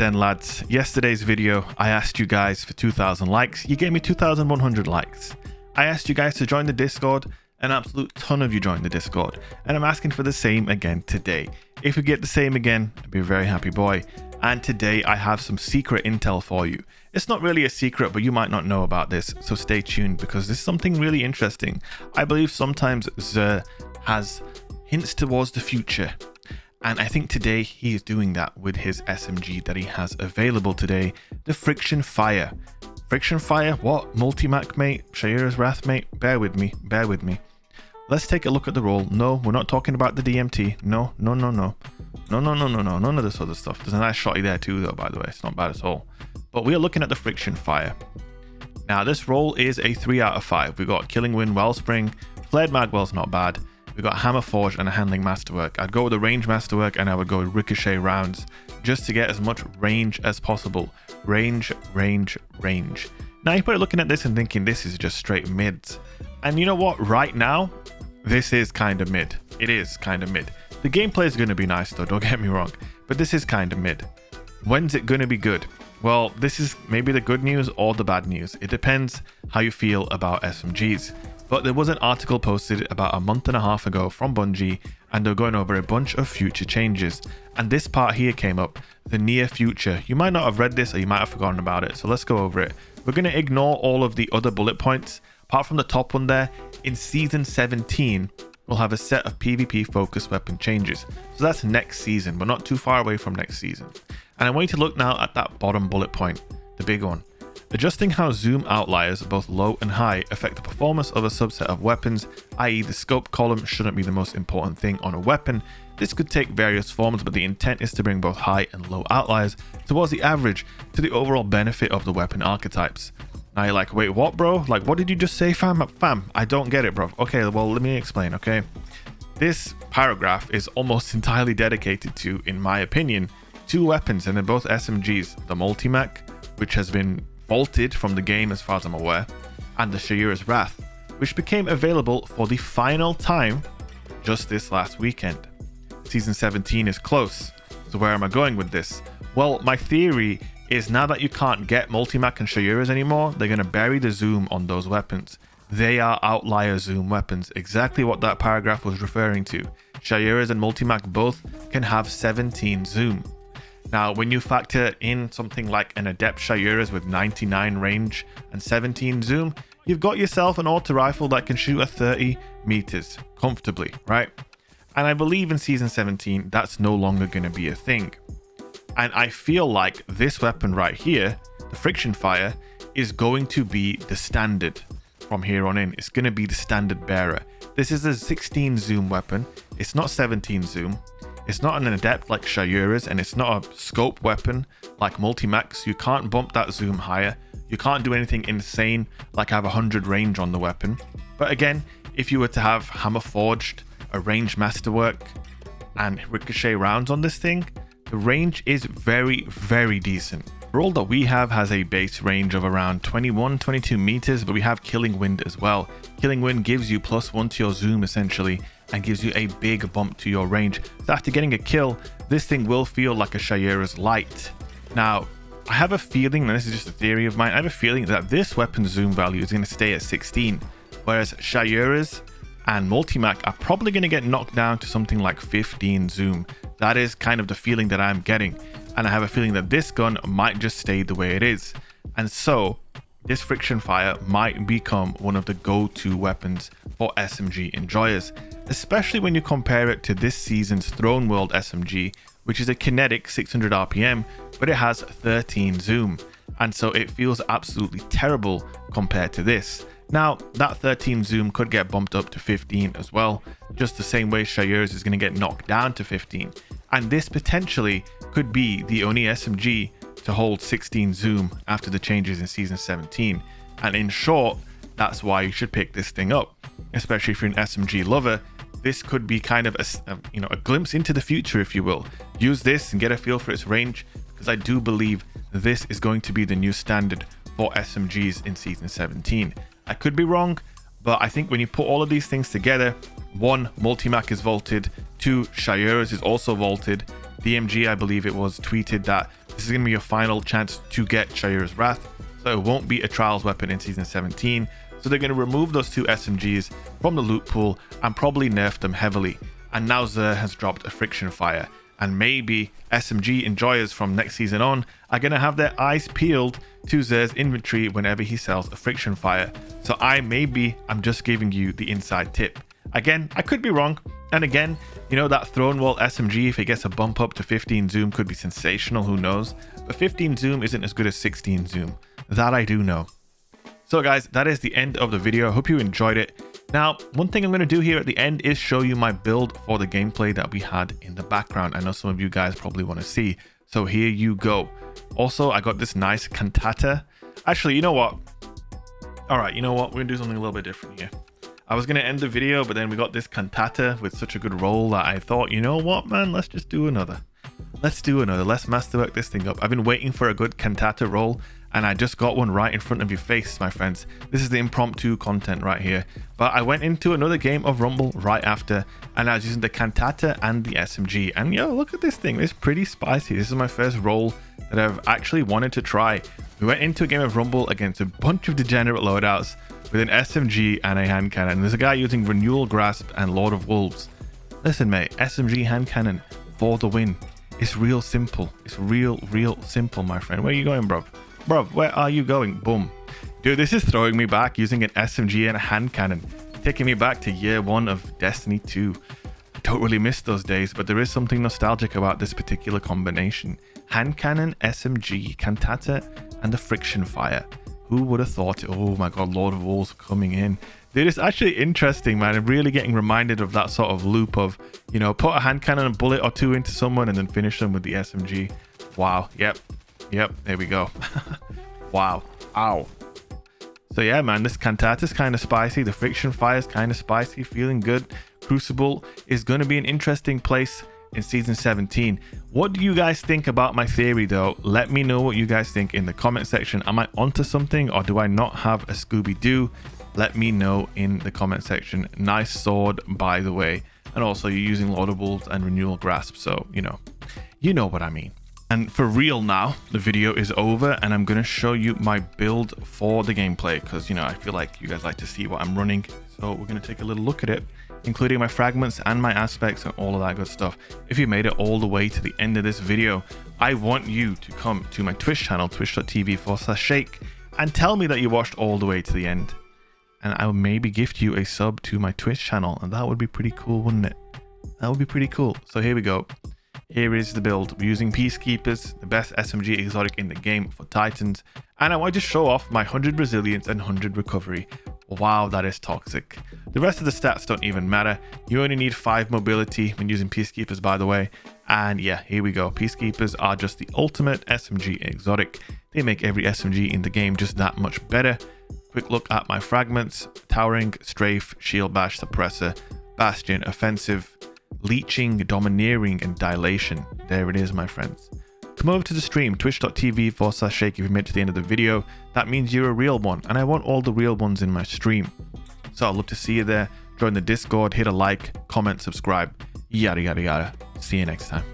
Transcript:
then, lads. Yesterday's video, I asked you guys for 2,000 likes. You gave me 2,100 likes. I asked you guys to join the Discord. An absolute ton of you joined the Discord. And I'm asking for the same again today. If you get the same again, I'd be a very happy boy. And today I have some secret intel for you. It's not really a secret, but you might not know about this. So stay tuned because this is something really interesting. I believe sometimes Xur has hints towards the future. And I think today he is doing that with his SMG that he has available today, the Friction Fire. Friction Fire? What? Multi-Mac, mate? Shayura's Wrath, mate? Bear with me. Bear with me. Let's take a look at the roll. No, we're not talking about the DMT. No. None of this other stuff. There's a nice shotty there too, though, by the way. It's not bad at all. But we are looking at the Friction Fire. Now, this roll is a 3 out of 5. We've got Killing Wind, Wellspring. Flared Magwell's not bad. We've got Hammer Forge and a Handling Masterwork. I'd go with the Range Masterwork and I would go with Ricochet Rounds just to get as much range as possible. Range. Now, you're probably looking at this and thinking this is just straight mids. And you know what? Right now, this is kind of mid. It is kind of mid. The gameplay is going to be nice though, don't get me wrong. But this is kind of mid. When's it going to be good? Well, this is maybe the good news or the bad news. It depends how you feel about SMGs. But there was an article posted about a month and a half ago from Bungie, and they're going over a bunch of future changes. And this part here came up, the near future. You might not have read this or you might have forgotten about it, so let's go over it. We're going to ignore all of the other bullet points. Apart from the top one there, in Season 17, we'll have a set of PvP focused weapon changes. So that's next season. We're not too far away from next season. And I want you to look now at that bottom bullet point, the big one. Adjusting how zoom outliers, both low and high, affect the performance of a subset of weapons, i.e. the scope column shouldn't be the most important thing on a weapon. This could take various forms, but the intent is to bring both high and low outliers towards the average to the overall benefit of the weapon archetypes. Now you're like, wait, what, bro? Like, what did you just say, fam? Fam, I don't get it, bro. Okay, well, let me explain, okay? This paragraph is almost entirely dedicated to, in my opinion, two weapons, and they're both SMGs. The Multi-Mac, which has been vaulted from the game as far as I'm aware, and the Shayura's Wrath, which became available for the final time just this last weekend. Season 17 is close, so where am I going with this? Well, my theory is now that you can't get Multi-Mac and Shayura's anymore, they're going to bury the zoom on those weapons. They are outlier zoom weapons, exactly what that paragraph was referring to. Shayura's and Multi-Mac both can have 17 zoom. Now, when you factor in something like an Adept Shayura's with 99 range and 17 zoom, you've got yourself an auto rifle that can shoot at 30 meters comfortably, right? And I believe in Season 17, that's no longer going to be a thing. And I feel like this weapon right here, the Friction Fire, is going to be the standard from here on in. It's going to be the standard bearer. This is a 16 zoom weapon. It's not 17 zoom. It's not an Adept like Shayura's, and it's not a scope weapon like Multi-Mac, so you can't bump that zoom higher. You can't do anything insane like have 100 range on the weapon. But again, if you were to have Hammer Forged, a Range Masterwork, and Ricochet Rounds on this thing, the range is very, very decent. The roll that we have has a base range of around 22 meters, but we have Killing Wind as well. Killing Wind gives you +1 to your zoom essentially, and gives you a big bump to your range. So after getting a kill, this thing will feel like a Shayura's Light. Now, I have a feeling, and this is just a theory of mine, I have a feeling that this weapon's zoom value is going to stay at 16, whereas Shayura's and Multi-Mac are probably going to get knocked down to something like 15 zoom. That is kind of the feeling that I'm getting, and I have a feeling that this gun might just stay the way it is. And so, this Friction Fire might become one of the go-to weapons for SMG enjoyers, especially when you compare it to this season's Throne World SMG, which is a kinetic 600 RPM, but it has 13 zoom, and so it feels absolutely terrible compared to this. Now, that 13 zoom could get bumped up to 15 as well, just the same way Shayura's is going to get knocked down to 15, and this potentially could be the only SMG to hold 16 zoom after the changes in Season 17, and in short, that's why you should pick this thing up, especially if you're an SMG lover. This could be kind of a glimpse into the future, if you will. Use this and get a feel for its range, because I do believe this is going to be the new standard for SMGs in Season 17. I could be wrong, but I think when you put all of these things together, 1, Multi-Mac is vaulted, 2, Shayura's is also vaulted. DMG, I believe it was, tweeted that This is going to be your final chance to get Shayura's Wrath, so it won't be a trials weapon in season 17. So they're going to remove those 2 SMGs from the loot pool and probably nerf them heavily. And now Xur has dropped a friction fire, and maybe SMG enjoyers from next season on are going to have their eyes peeled to Xur's inventory whenever he sells a friction fire. So I'm just giving you the inside tip. Again, I could be wrong. And again, you know, that Throne Wall SMG, if it gets a bump up to 15 zoom, could be sensational, who knows? But 15 zoom isn't as good as 16 zoom. That I do know. So guys, that is the end of the video. I hope you enjoyed it. Now, one thing I'm going to do here at the end is show you my build for the gameplay that we had in the background. I know some of you guys probably want to see. So here you go. Also, I got this nice cantata. Actually, you know what? All right, you know what? We're going to do something a little bit different here. I was going to end the video, but then we got this cantata with such a good roll that I thought, you know what, man? Let's just do another. Let's do another. Let's masterwork this thing up. I've been waiting for a good cantata roll, and I just got one right in front of your face, my friends. This is the impromptu content right here. But I went into another game of Rumble right after, and I was using the cantata and the SMG. And yo, look at this thing. It's pretty spicy. This is my first roll that I've actually wanted to try. We went into a game of Rumble against a bunch of degenerate loadouts with an SMG and a hand cannon. There's a guy using Renewal Grasp and Lord of Wolves. Listen, mate, SMG hand cannon for the win. It's real simple. It's real simple, my friend. Where are you going, bruv? Bruv, where are you going? Boom. Dude, this is throwing me back using an SMG and a hand cannon. Taking me back to year 1 of Destiny 2. I don't really miss those days, but there is something nostalgic about this particular combination. Hand cannon, SMG, cantata, and the friction fire. Who would have thought it? Oh my god, Lord of Wolves coming in. Dude, it's actually interesting, man. I'm really getting reminded of that sort of loop of, you know, put a hand cannon and a bullet or 2 into someone and then finish them with the SMG. Wow. Yep, there we go. Wow. Ow. So yeah, man, this cantata is kind of spicy. The friction fire is kind of spicy. Feeling good. Crucible is going to be an interesting place in season 17. What do you guys think about my theory though? Let me know what you guys think in the comment section. Am I onto something, or do I not have a Scooby-Doo? Let me know in the comment section. Nice sword, by the way. And also you're using Lord of Wolves and Renewal Grasp, so you know what I mean. And for real now, the video is over and I'm going to show you my build for the gameplay, because, you know, I feel like you guys like to see what I'm running. So we're going to take a little look at it, including my fragments and my aspects and all of that good stuff. If you made it all the way to the end of this video, I want you to come to my Twitch channel, twitch.tv/shake, and tell me that you watched all the way to the end. And I will maybe gift you a sub to my Twitch channel, and that would be pretty cool, wouldn't it? That would be pretty cool. So here we go. Here is the build. We're using Peacekeepers, the best SMG exotic in the game for Titans. And I want to show off my 100 resilience and 100 recovery. Wow, that is toxic. The rest of the stats don't even matter. You only need 5 mobility when using Peacekeepers, by the way. And yeah, here we go. Peacekeepers are just the ultimate SMG exotic. They make every SMG in the game just that much better. Quick look at my fragments. Towering, Strafe, Shield Bash, Suppressor, Bastion, Offensive, Leeching, Domineering, and Dilation. There it is, my friends. Come over to the stream, twitch.tv/shake if you made it to the end of the video. That means you're a real one, and I want all the real ones in my stream. So I'd love to see you there. Join the Discord, hit a like, comment, subscribe, yada yada yada. See you next time.